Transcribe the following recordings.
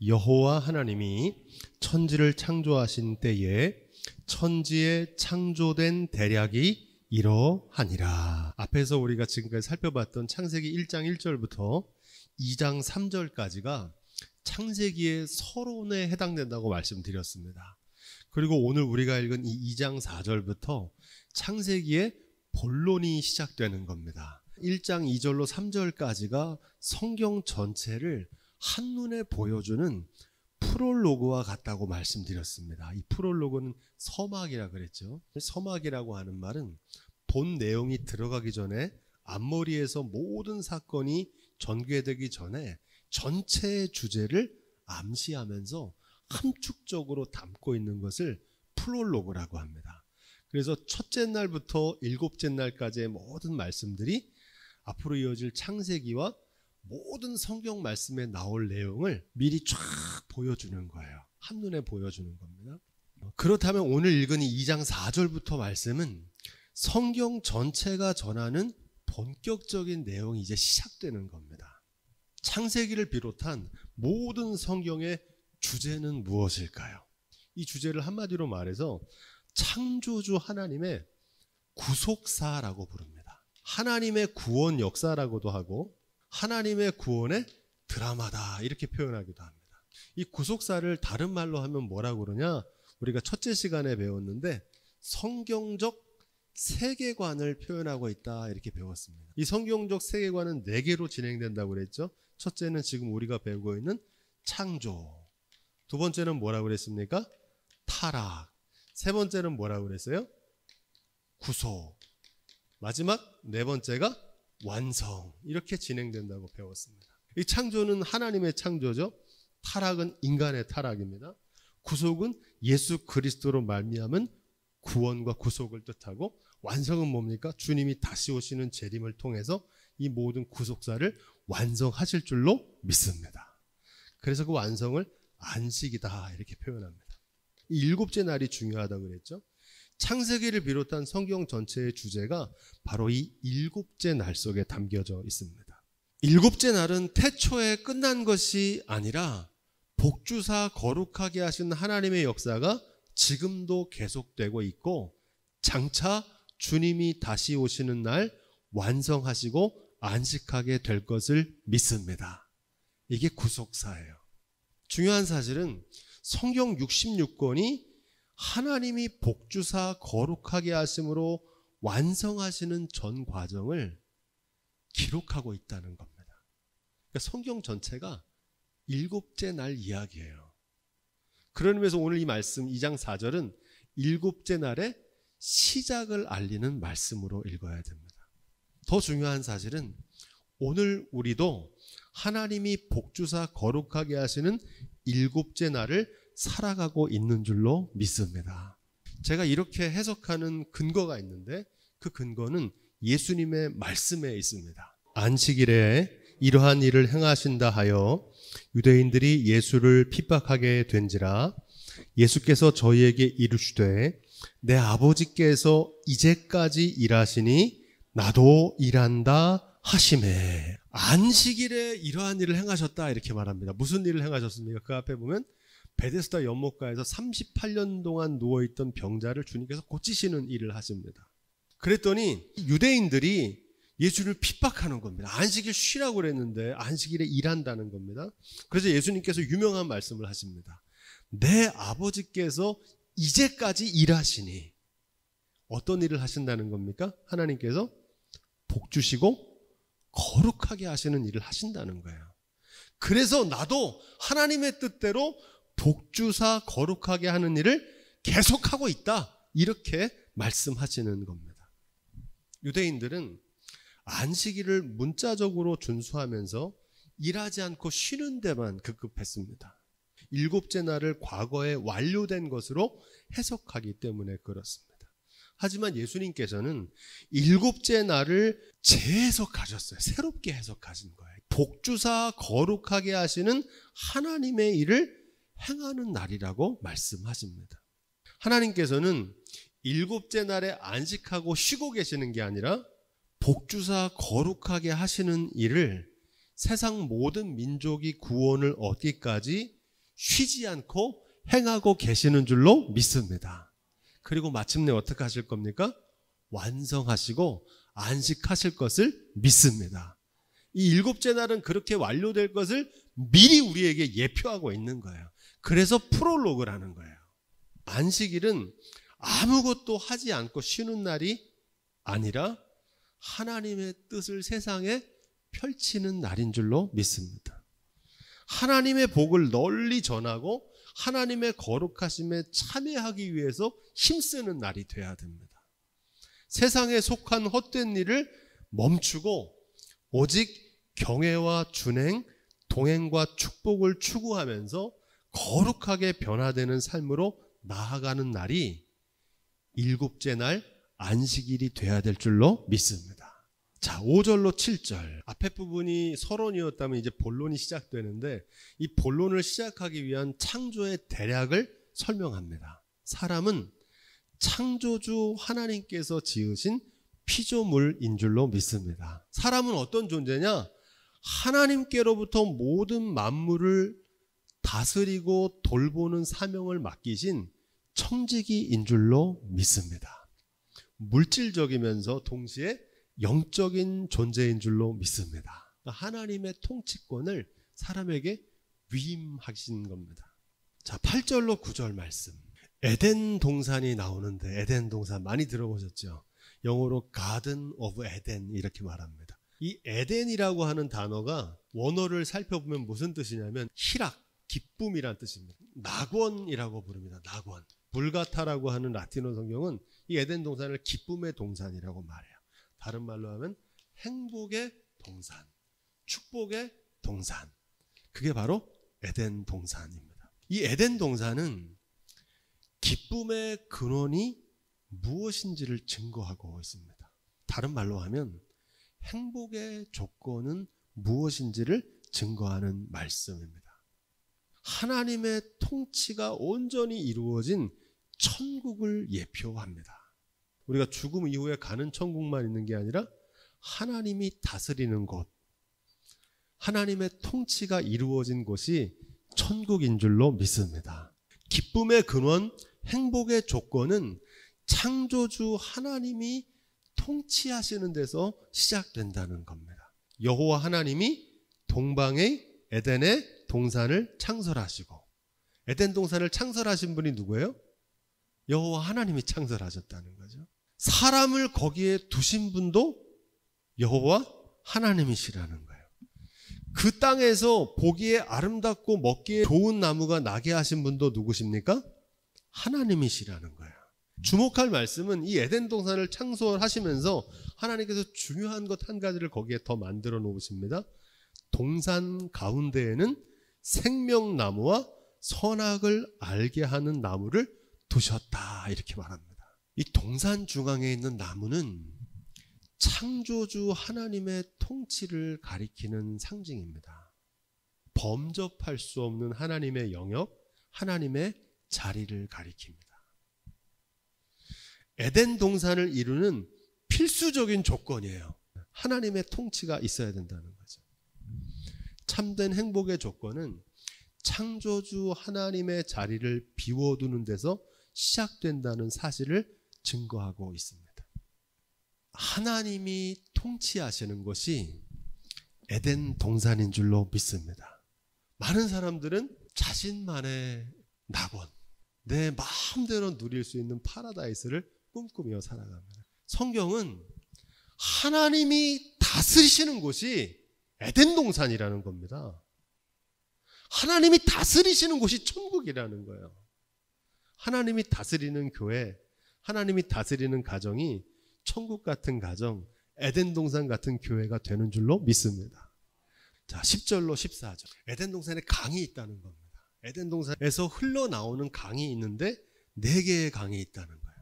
여호와 하나님이 천지를 창조하신 때에 천지에 창조된 대략이 이러하니라. 앞에서 우리가 지금까지 살펴봤던 창세기 1장 1절부터 2장 3절까지가 창세기의 서론에 해당된다고 말씀드렸습니다. 그리고 오늘 우리가 읽은 이 2장 4절부터 창세기의 본론이 시작되는 겁니다. 1장 2절로 3절까지가 성경 전체를 한눈에 보여주는 프롤로그와 같다고 말씀드렸습니다. 이 프롤로그는 서막이라 그랬죠. 서막이라고 하는 말은 본 내용이 들어가기 전에 앞머리에서 모든 사건이 전개되기 전에 전체의 주제를 암시하면서 함축적으로 담고 있는 것을 프롤로그라고 합니다. 그래서 첫째 날부터 일곱째 날까지의 모든 말씀들이 앞으로 이어질 창세기와 모든 성경 말씀에 나올 내용을 미리 쫙 보여주는 거예요. 한눈에 보여주는 겁니다. 그렇다면 오늘 읽은 이 2장 4절부터 말씀은 성경 전체가 전하는 본격적인 내용이 이제 시작되는 겁니다. 창세기를 비롯한 모든 성경의 주제는 무엇일까요? 이 주제를 한마디로 말해서 창조주 하나님의 구속사라고 부릅니다. 하나님의 구원 역사라고도 하고 하나님의 구원의 드라마다 이렇게 표현하기도 합니다. 이 구속사를 다른 말로 하면 뭐라고 그러냐? 우리가 첫째 시간에 배웠는데 성경적 세계관을 표현하고 있다 이렇게 배웠습니다. 이 성경적 세계관은 4개로 진행된다고 그랬죠. 첫째는 지금 우리가 배우고 있는 창조, 두 번째는 뭐라고 그랬습니까? 타락, 세 번째는 뭐라고 그랬어요? 구속, 마지막 4번째가 완성, 이렇게 진행된다고 배웠습니다. 이 창조는 하나님의 창조죠. 타락은 인간의 타락입니다. 구속은 예수 그리스도로 말미암은 구원과 구속을 뜻하고, 완성은 뭡니까? 주님이 다시 오시는 재림을 통해서 이 모든 구속사를 완성하실 줄로 믿습니다. 그래서 그 완성을 안식이다 이렇게 표현합니다. 이 일곱째 날이 중요하다고 그랬죠. 창세기를 비롯한 성경 전체의 주제가 바로 이 일곱째 날 속에 담겨져 있습니다. 일곱째 날은 태초에 끝난 것이 아니라 복주사 거룩하게 하신 하나님의 역사가 지금도 계속되고 있고, 장차 주님이 다시 오시는 날 완성하시고 안식하게 될 것을 믿습니다. 이게 구속사예요. 중요한 사실은 성경 66권이 하나님이 복주사 거룩하게 하심으로 완성하시는 전 과정을 기록하고 있다는 겁니다. 그러니까 성경 전체가 일곱째 날 이야기예요. 그런 의미에서 오늘 이 말씀 2장 4절은 일곱째 날의 시작을 알리는 말씀으로 읽어야 됩니다. 더 중요한 사실은 오늘 우리도 하나님이 복주사 거룩하게 하시는 일곱째 날을 살아가고 있는 줄로 믿습니다. 제가 이렇게 해석하는 근거가 있는데 그 근거는 예수님의 말씀에 있습니다. 안식일에 이러한 일을 행하신다 하여 유대인들이 예수를 핍박하게 된지라 예수께서 저희에게 이르시되 내 아버지께서 이제까지 일하시니 나도 일한다 하시매. 안식일에 이러한 일을 행하셨다 이렇게 말합니다. 무슨 일을 행하셨습니까? 그 앞에 보면 베데스다 연못가에서 38년 동안 누워있던 병자를 주님께서 고치시는 일을 하십니다. 그랬더니 유대인들이 예수를 핍박하는 겁니다. 안식일 쉬라고 그랬는데 안식일에 일한다는 겁니다. 그래서 예수님께서 유명한 말씀을 하십니다. 내 아버지께서 이제까지 일하시니. 어떤 일을 하신다는 겁니까? 하나님께서 복 주시고 거룩하게 하시는 일을 하신다는 거예요. 그래서 나도 하나님의 뜻대로 복주사 거룩하게 하는 일을 계속하고 있다. 이렇게 말씀하시는 겁니다. 유대인들은 안식일을 문자적으로 준수하면서 일하지 않고 쉬는 데만 급급했습니다. 일곱째 날을 과거에 완료된 것으로 해석하기 때문에 그렇습니다. 하지만 예수님께서는 일곱째 날을 재해석하셨어요. 새롭게 해석하신 거예요. 복주사 거룩하게 하시는 하나님의 일을 행하는 날이라고 말씀하십니다. 하나님께서는 일곱째 날에 안식하고 쉬고 계시는 게 아니라 복주사 거룩하게 하시는 일을 세상 모든 민족이 구원을 얻기까지 쉬지 않고 행하고 계시는 줄로 믿습니다. 그리고 마침내 어떻게 하실 겁니까? 완성하시고 안식하실 것을 믿습니다. 이 일곱째 날은 그렇게 완료될 것을 미리 우리에게 예표하고 있는 거예요. 그래서 프롤로그라는 거예요. 안식일은 아무것도 하지 않고 쉬는 날이 아니라 하나님의 뜻을 세상에 펼치는 날인 줄로 믿습니다. 하나님의 복을 널리 전하고 하나님의 거룩하심에 참여하기 위해서 힘쓰는 날이 돼야 됩니다. 세상에 속한 헛된 일을 멈추고 오직 경외와 준행, 동행과 축복을 추구하면서 거룩하게 변화되는 삶으로 나아가는 날이 일곱째 날 안식일이 돼야 될 줄로 믿습니다. 자, 5절로 7절. 앞에 부분이 서론이었다면 이제 본론이 시작되는데 이 본론을 시작하기 위한 창조의 대략을 설명합니다. 사람은 창조주 하나님께서 지으신 피조물인 줄로 믿습니다. 사람은 어떤 존재냐? 하나님께로부터 모든 만물을 다스리고 돌보는 사명을 맡기신 청지기인 줄로 믿습니다. 물질적이면서 동시에 영적인 존재인 줄로 믿습니다. 하나님의 통치권을 사람에게 위임하신 겁니다. 자, 8절로 9절 말씀. 에덴 동산이 나오는데 에덴 동산 많이 들어보셨죠? 영어로 Garden of Eden 이렇게 말합니다. 이 에덴이라고 하는 단어가 원어를 살펴보면 무슨 뜻이냐면 희락, 기쁨이란 뜻입니다. 낙원이라고 부릅니다. 낙원. 불가타라고 하는 라틴어 성경은 이 에덴 동산을 기쁨의 동산이라고 말해요. 다른 말로 하면 행복의 동산, 축복의 동산. 그게 바로 에덴 동산입니다. 이 에덴 동산은 기쁨의 근원이 무엇인지를 증거하고 있습니다. 다른 말로 하면 행복의 조건은 무엇인지를 증거하는 말씀입니다. 하나님의 통치가 온전히 이루어진 천국을 예표합니다. 우리가 죽음 이후에 가는 천국만 있는 게 아니라 하나님이 다스리는 곳, 하나님의 통치가 이루어진 곳이 천국인 줄로 믿습니다. 기쁨의 근원, 행복의 조건은 창조주 하나님이 통치하시는 데서 시작된다는 겁니다. 여호와 하나님이 동방의 에덴의 동산을 창설하시고, 에덴 동산을 창설하신 분이 누구예요? 여호와 하나님이 창설하셨다는 거죠. 사람을 거기에 두신 분도 여호와 하나님이시라는 거예요. 그 땅에서 보기에 아름답고 먹기에 좋은 나무가 나게 하신 분도 누구십니까? 하나님이시라는 거예요. 주목할 말씀은 이 에덴 동산을 창설하시면서 하나님께서 중요한 것 한 가지를 거기에 더 만들어 놓으십니다. 동산 가운데에는 생명나무와 선악을 알게 하는 나무를 두셨다, 이렇게 말합니다. 이 동산 중앙에 있는 나무는 창조주 하나님의 통치를 가리키는 상징입니다. 범접할 수 없는 하나님의 영역, 하나님의 자리를 가리킵니다. 에덴 동산을 이루는 필수적인 조건이에요. 하나님의 통치가 있어야 된다는 거죠. 참된 행복의 조건은 창조주 하나님의 자리를 비워두는 데서 시작된다는 사실을 증거하고 있습니다. 하나님이 통치하시는 것이 에덴 동산인 줄로 믿습니다. 많은 사람들은 자신만의 낙원, 내 마음대로 누릴 수 있는 파라다이스를 꿈꾸며 살아갑니다. 성경은 하나님이 다스리시는 곳이 에덴 동산이라는 겁니다. 하나님이 다스리시는 곳이 천국이라는 거예요. 하나님이 다스리는 교회, 하나님이 다스리는 가정이 천국 같은 가정, 에덴 동산 같은 교회가 되는 줄로 믿습니다. 자, 10절로 14절. 에덴 동산에 강이 있다는 겁니다. 에덴 동산에서 흘러나오는 강이 있는데 4개의 강이 있다는 거예요.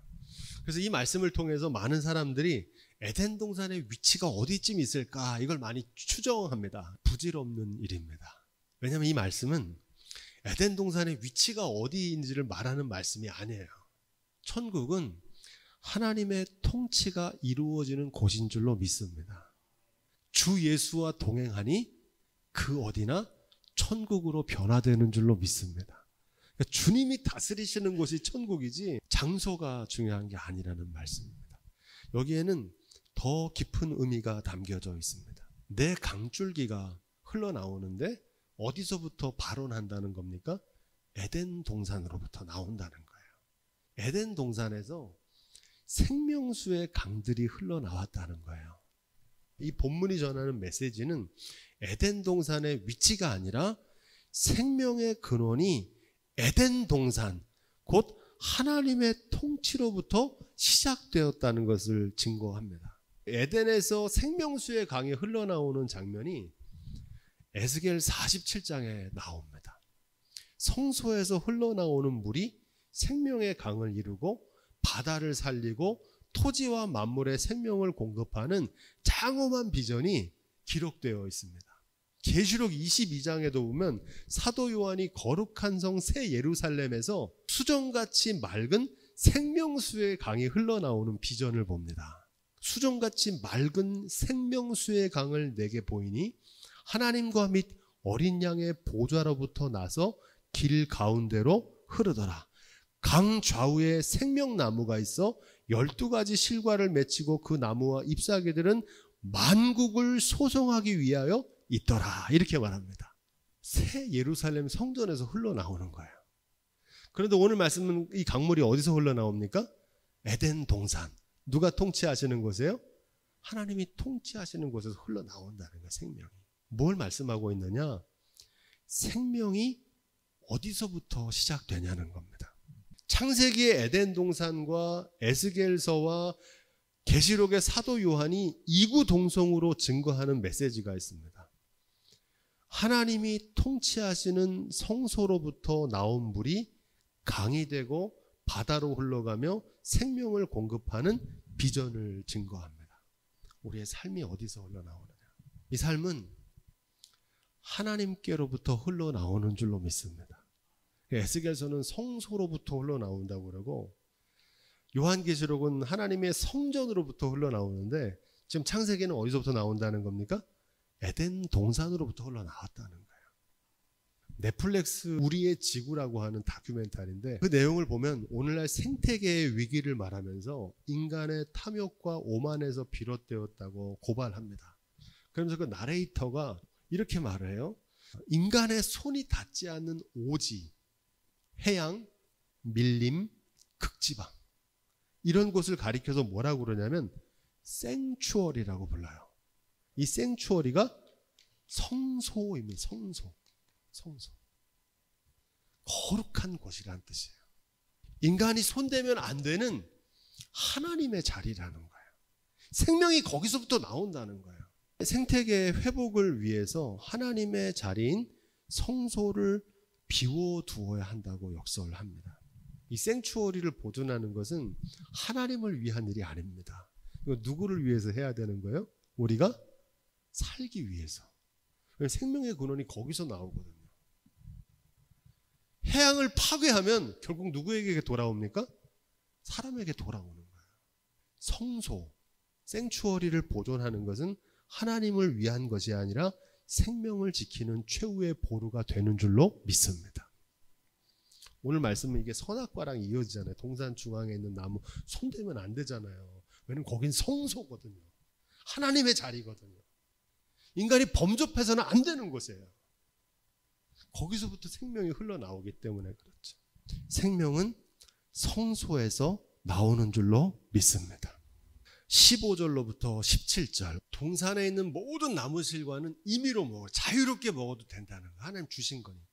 그래서 이 말씀을 통해서 많은 사람들이 에덴 동산의 위치가 어디쯤 있을까? 이걸 많이 추정합니다. 부질없는 일입니다. 왜냐하면 이 말씀은 에덴 동산의 위치가 어디인지를 말하는 말씀이 아니에요. 천국은 하나님의 통치가 이루어지는 곳인 줄로 믿습니다. 주 예수와 동행하니 그 어디나 천국으로 변화되는 줄로 믿습니다. 그러니까 주님이 다스리시는 곳이 천국이지 장소가 중요한 게 아니라는 말씀입니다. 여기에는 더 깊은 의미가 담겨져 있습니다. 내 강줄기가 흘러나오는데 어디서부터 발원한다는 겁니까? 에덴 동산으로부터 나온다는 거예요. 에덴 동산에서 생명수의 강들이 흘러나왔다는 거예요. 이 본문이 전하는 메시지는 에덴 동산의 위치가 아니라 생명의 근원이 에덴 동산, 곧 하나님의 통치로부터 시작되었다는 것을 증거합니다. 에덴에서 생명수의 강이 흘러나오는 장면이 에스겔 47장에 나옵니다. 성소에서 흘러나오는 물이 생명의 강을 이루고 바다를 살리고 토지와 만물의 생명을 공급하는 장엄한 비전이 기록되어 있습니다. 계시록 22장에도 보면 사도 요한이 거룩한 성 새 예루살렘에서 수정같이 맑은 생명수의 강이 흘러나오는 비전을 봅니다. 수정같이 맑은 생명수의 강을 내게 보이니 하나님과 및 어린 양의 보좌로부터 나서 길 가운데로 흐르더라. 강 좌우에 생명나무가 있어 12가지 실과를 맺히고 그 나무와 잎사귀들은 만국을 소송하기 위하여 있더라. 이렇게 말합니다. 새 예루살렘 성전에서 흘러나오는 거예요. 그런데 오늘 말씀은 이 강물이 어디서 흘러나옵니까? 에덴 동산. 누가 통치하시는 곳이에요? 하나님이 통치하시는 곳에서 흘러나온다는 거예요. 생명이. 뭘 말씀하고 있느냐? 생명이 어디서부터 시작되냐는 겁니다. 창세기의 에덴 동산과 에스겔서와 계시록의 사도 요한이 이구동성으로 증거하는 메시지가 있습니다. 하나님이 통치하시는 성소로부터 나온 물이 강이 되고 바다로 흘러가며 생명을 공급하는 비전을 증거합니다. 우리의 삶이 어디서 흘러나오느냐? 이 삶은 하나님께로부터 흘러나오는 줄로 믿습니다. 에스겔서는 성소로부터 흘러나온다고 그러고 요한계시록은 하나님의 성전으로부터 흘러나오는데 지금 창세기는 어디서부터 나온다는 겁니까? 에덴 동산으로부터 흘러나왔다는 거예요. 넷플릭스 우리의 지구라고 하는 다큐멘터리인데 그 내용을 보면 오늘날 생태계의 위기를 말하면서 인간의 탐욕과 오만에서 비롯되었다고 고발합니다. 그러면서 그 나레이터가 이렇게 말을 해요. 인간의 손이 닿지 않는 오지, 해양, 밀림, 극지방 이런 곳을 가리켜서 뭐라고 그러냐면 생추어리라고 불러요. 이 생추어리가 성소입니다. 성소. 거룩한 곳이라는 뜻이에요. 인간이 손대면 안 되는 하나님의 자리라는 거예요. 생명이 거기서부터 나온다는 거예요. 생태계의 회복을 위해서 하나님의 자리인 성소를 비워두어야 한다고 역설을 합니다. 이 생추어리를 보존하는 것은 하나님을 위한 일이 아닙니다. 이거 누구를 위해서 해야 되는 거예요? 우리가 살기 위해서. 생명의 근원이 거기서 나오거든요. 해양을 파괴하면 결국 누구에게 돌아옵니까? 사람에게 돌아오는 거예요. 성소, 생추어리를 보존하는 것은 하나님을 위한 것이 아니라 생명을 지키는 최후의 보루가 되는 줄로 믿습니다. 오늘 말씀은 이게 선악과랑 이어지잖아요. 동산 중앙에 있는 나무 손대면 안 되잖아요. 왜냐면 거긴 성소거든요. 하나님의 자리거든요. 인간이 범접해서는 안 되는 곳이에요. 거기서부터 생명이 흘러나오기 때문에 그렇죠. 생명은 성소에서 나오는 줄로 믿습니다. 15절로부터 17절 동산에 있는 모든 나무 실과는 임의로 먹어 자유롭게 먹어도 된다는 거. 하나님 주신 거니까.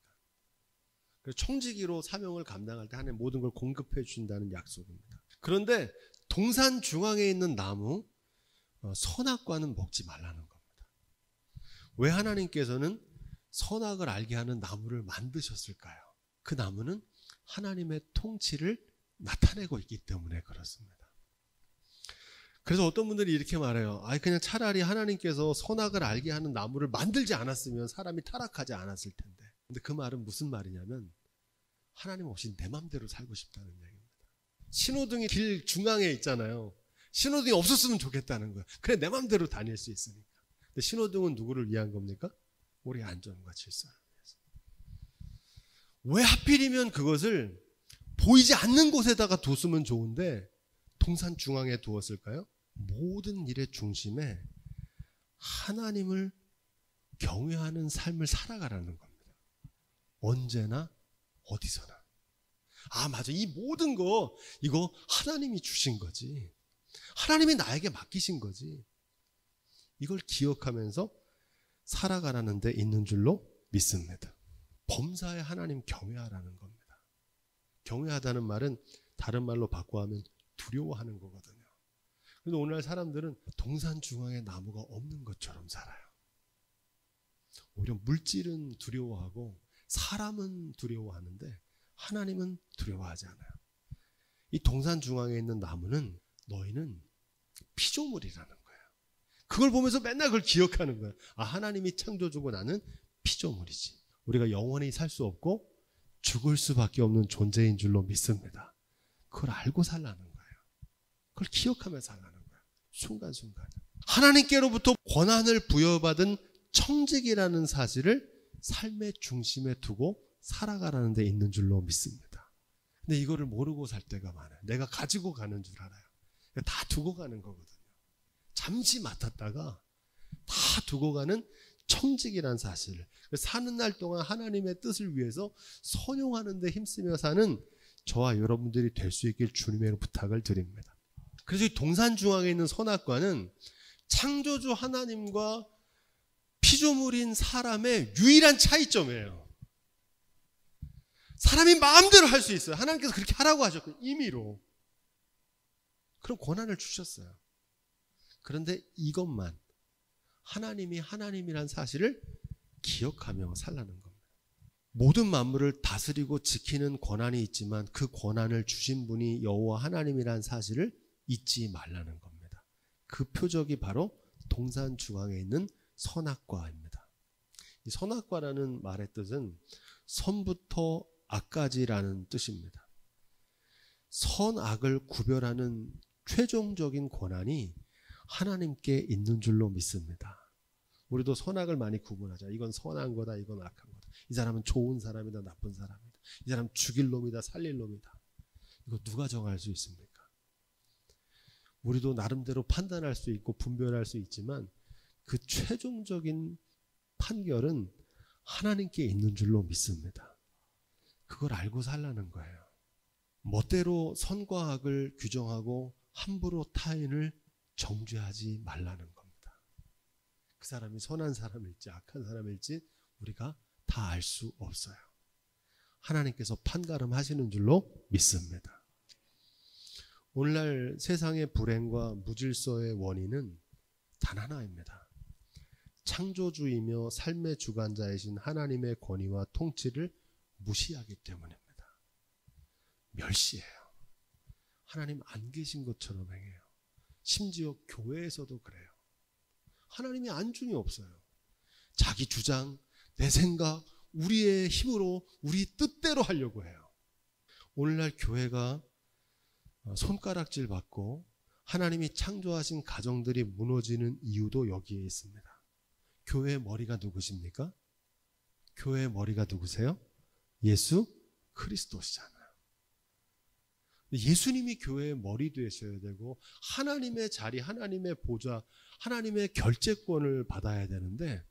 청지기로 사명을 감당할 때 하나님 모든 걸 공급해 주신다는 약속입니다. 그런데 동산 중앙에 있는 나무 선악과는 먹지 말라는 겁니다. 왜 하나님께서는 선악을 알게 하는 나무를 만드셨을까요? 그 나무는 하나님의 통치를 나타내고 있기 때문에 그렇습니다. 그래서 어떤 분들이 이렇게 말해요. 그냥 차라리 하나님께서 선악을 알게 하는 나무를 만들지 않았으면 사람이 타락하지 않았을 텐데. 근데 그 말은 무슨 말이냐면 하나님 없이 내 맘대로 살고 싶다는 얘기입니다. 신호등이 길 중앙에 있잖아요. 신호등이 없었으면 좋겠다는 거예요. 그래 내 맘대로 다닐 수 있으니까. 근데 신호등은 누구를 위한 겁니까? 우리 안전과 질서를 위해서. 왜 하필이면 그것을 보이지 않는 곳에다가 뒀으면 좋은데 동산 중앙에 두었을까요? 모든 일의 중심에 하나님을 경외하는 삶을 살아가라는 겁니다. 언제나 어디서나. 맞아. 이 모든 거 이거 하나님이 주신 거지. 하나님이 나에게 맡기신 거지. 이걸 기억하면서 살아가라는 데 있는 줄로 믿습니다. 범사에 하나님 경외하라는 겁니다. 경외하다는 말은 다른 말로 바꿔하면 두려워하는 거거든요. 그런데 오늘날 사람들은 동산 중앙에 나무가 없는 것처럼 살아요. 오히려 물질은 두려워하고 사람은 두려워하는데 하나님은 두려워하지 않아요. 이 동산 중앙에 있는 나무는 너희는 피조물이라는 거예요. 그걸 보면서 맨날 그걸 기억하는 거예요. 하나님이 창조주고 나는 피조물이지. 우리가 영원히 살 수 없고 죽을 수밖에 없는 존재인 줄로 믿습니다. 그걸 알고 살라는 거예요. 그걸 기억하며 살라는 거예요. 순간순간. 하나님께로부터 권한을 부여받은 청직이라는 사실을 삶의 중심에 두고 살아가라는 데 있는 줄로 믿습니다. 근데 이거를 모르고 살 때가 많아요. 내가 가지고 가는 줄 알아요. 다 두고 가는 거거든요. 잠시 맡았다가 다 두고 가는 청직이라는 사실을 사는 날 동안 하나님의 뜻을 위해서 선용하는 데 힘쓰며 사는 저와 여러분들이 될 수 있길 주님의 부탁을 드립니다. 그래서 이 동산 중앙에 있는 선악과는 창조주 하나님과 피조물인 사람의 유일한 차이점이에요. 사람이 마음대로 할 수 있어요. 하나님께서 그렇게 하라고 하셨고 임의로. 그런 권한을 주셨어요. 그런데 이것만 하나님이 하나님이란 사실을 기억하며 살라는 겁니다. 모든 만물을 다스리고 지키는 권한이 있지만 그 권한을 주신 분이 여호와 하나님이란 사실을 잊지 말라는 겁니다. 그 표적이 바로 동산 중앙에 있는 선악과입니다. 이 선악과라는 말의 뜻은 선부터 악까지라는 뜻입니다. 선악을 구별하는 최종적인 권한이 하나님께 있는 줄로 믿습니다. 우리도 선악을 많이 구분하자. 이건 선한 거다, 이건 악한 거다. 이 사람은 좋은 사람이다, 나쁜 사람이다. 이 사람은 죽일 놈이다, 살릴 놈이다. 이거 누가 정할 수 있습니까? 우리도 나름대로 판단할 수 있고 분별할 수 있지만 그 최종적인 판결은 하나님께 있는 줄로 믿습니다. 그걸 알고 살라는 거예요. 멋대로 선과 악을 규정하고 함부로 타인을 정죄하지 말라는 겁니다. 그 사람이 선한 사람일지 악한 사람일지 우리가 다 알 수 없어요. 하나님께서 판가름하시는 줄로 믿습니다. 오늘날 세상의 불행과 무질서의 원인은 단 하나입니다. 창조주이며 삶의 주관자이신 하나님의 권위와 통치를 무시하기 때문입니다. 멸시해요. 하나님 안 계신 것처럼 행해요. 심지어 교회에서도 그래요. 하나님이 안중이 없어요. 자기 주장, 내 생각, 우리의 힘으로 우리 뜻대로 하려고 해요. 오늘날 교회가 손가락질 받고 하나님이 창조하신 가정들이 무너지는 이유도 여기에 있습니다. 교회의 머리가 누구십니까? 교회의 머리가 누구세요? 예수 그리스도시잖아요. 예수님이 교회의 머리 되셔야 되고 하나님의 자리, 하나님의 보좌, 하나님의 결재권을 받아야 되는데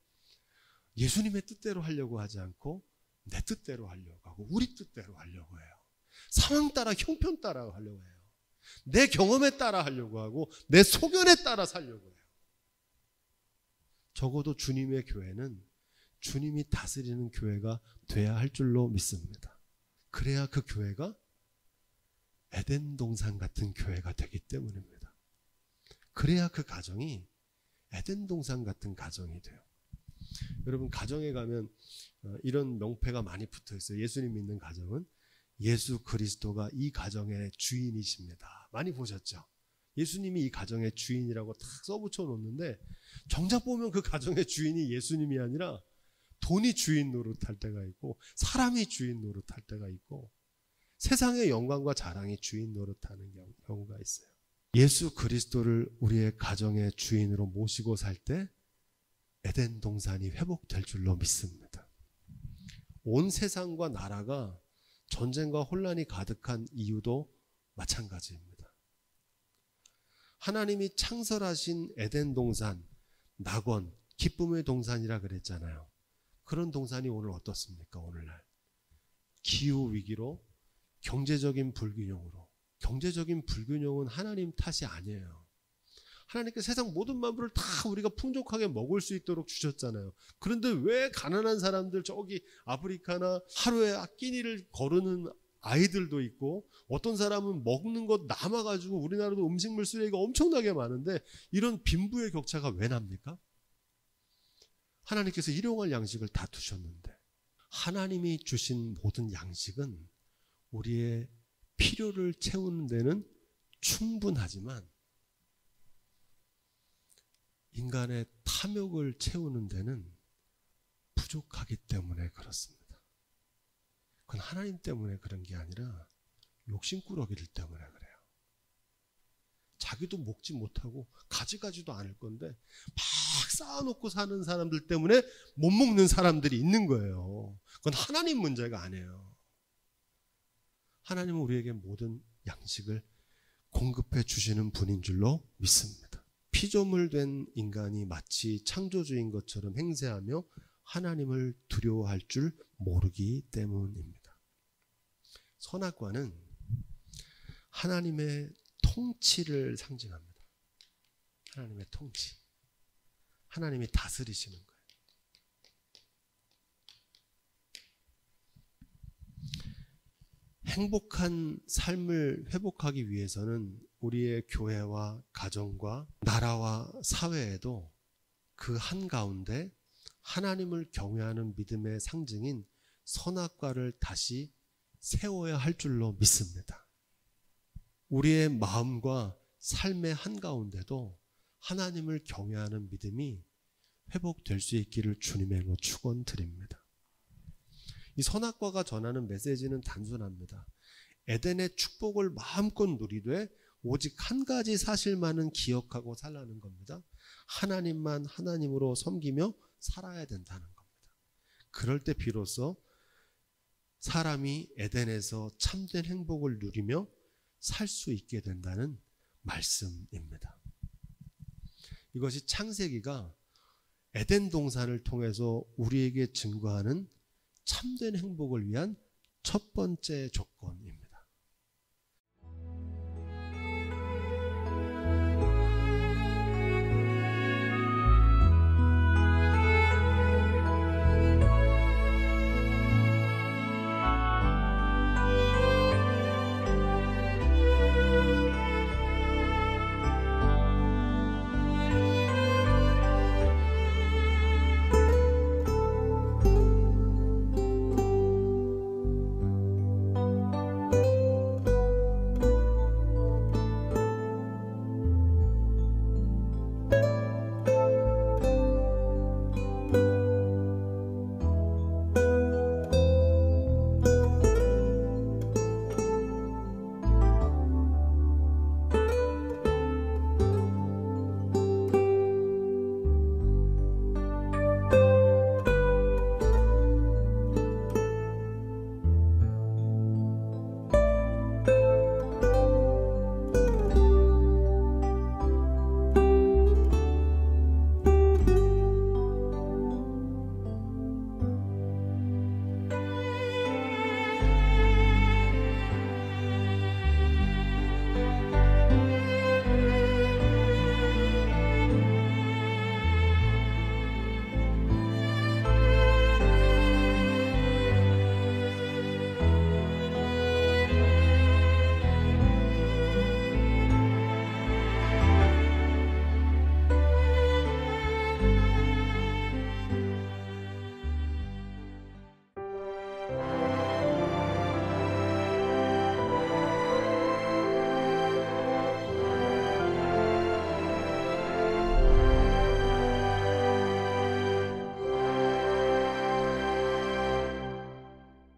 예수님의 뜻대로 하려고 하지 않고 내 뜻대로 하려고 하고 우리 뜻대로 하려고 해요. 상황 따라 형편 따라 하려고 해요. 내 경험에 따라 하려고 하고 내 소견에 따라 살려고 해요. 적어도 주님의 교회는 주님이 다스리는 교회가 돼야 할 줄로 믿습니다. 그래야 그 교회가 에덴 동산 같은 교회가 되기 때문입니다. 그래야 그 가정이 에덴 동산 같은 가정이 돼요. 여러분 가정에 가면 이런 명패가 많이 붙어 있어요. 예수님 믿는 가정은 예수 그리스도가 이 가정의 주인이십니다. 많이 보셨죠? 예수님이 이 가정의 주인이라고 탁 써붙여 놓는데 정작 보면 그 가정의 주인이 예수님이 아니라 돈이 주인 노릇할 때가 있고 사람이 주인 노릇할 때가 있고 세상의 영광과 자랑이 주인 노릇하는 경우가 있어요. 예수 그리스도를 우리의 가정의 주인으로 모시고 살 때 에덴 동산이 회복될 줄로 믿습니다. 온 세상과 나라가 전쟁과 혼란이 가득한 이유도 마찬가지입니다. 하나님이 창설하신 에덴 동산, 낙원, 기쁨의 동산이라 그랬잖아요. 그런 동산이 오늘 어떻습니까? 오늘날 기후 위기로 경제적인 불균형으로. 경제적인 불균형은 하나님 탓이 아니에요. 하나님께 세상 모든 만물을 다 우리가 풍족하게 먹을 수 있도록 주셨잖아요. 그런데 왜 가난한 사람들 저기 아프리카나 하루에 끼니를 거르는 아이들도 있고 어떤 사람은 먹는 것 남아가지고 우리나라도 음식물 쓰레기가 엄청나게 많은데 이런 빈부의 격차가 왜 납니까? 하나님께서 일용할 양식을 다 두셨는데 하나님이 주신 모든 양식은 우리의 필요를 채우는 데는 충분하지만 인간의 탐욕을 채우는 데는 부족하기 때문에 그렇습니다. 그건 하나님 때문에 그런 게 아니라 욕심꾸러기들 때문에 그래요. 자기도 먹지 못하고 가져가지도 않을 건데 막 쌓아놓고 사는 사람들 때문에 못 먹는 사람들이 있는 거예요. 그건 하나님 문제가 아니에요. 하나님은 우리에게 모든 양식을 공급해 주시는 분인 줄로 믿습니다. 피조물 된 인간이 마치 창조주인 것처럼 행세하며 하나님을 두려워할 줄 모르기 때문입니다. 선악과는 하나님의 통치를 상징합니다. 하나님의 통치. 하나님이 다스리시는 거예요. 행복한 삶을 회복하기 위해서는 우리의 교회와 가정과 나라와 사회에도 그 한가운데 하나님을 경외하는 믿음의 상징인 선악과를 다시 세워야 할 줄로 믿습니다. 우리의 마음과 삶의 한가운데도 하나님을 경외하는 믿음이 회복될 수 있기를 주님의 이름으로 축원드립니다. 이 선악과가 전하는 메시지는 단순합니다. 에덴의 축복을 마음껏 누리되 오직 한 가지 사실만은 기억하고 살라는 겁니다. 하나님만 하나님으로 섬기며 살아야 된다는 겁니다. 그럴 때 비로소 사람이 에덴에서 참된 행복을 누리며 살 수 있게 된다는 말씀입니다. 이것이 창세기가 에덴 동산을 통해서 우리에게 증거하는 참된 행복을 위한 첫 번째 조건,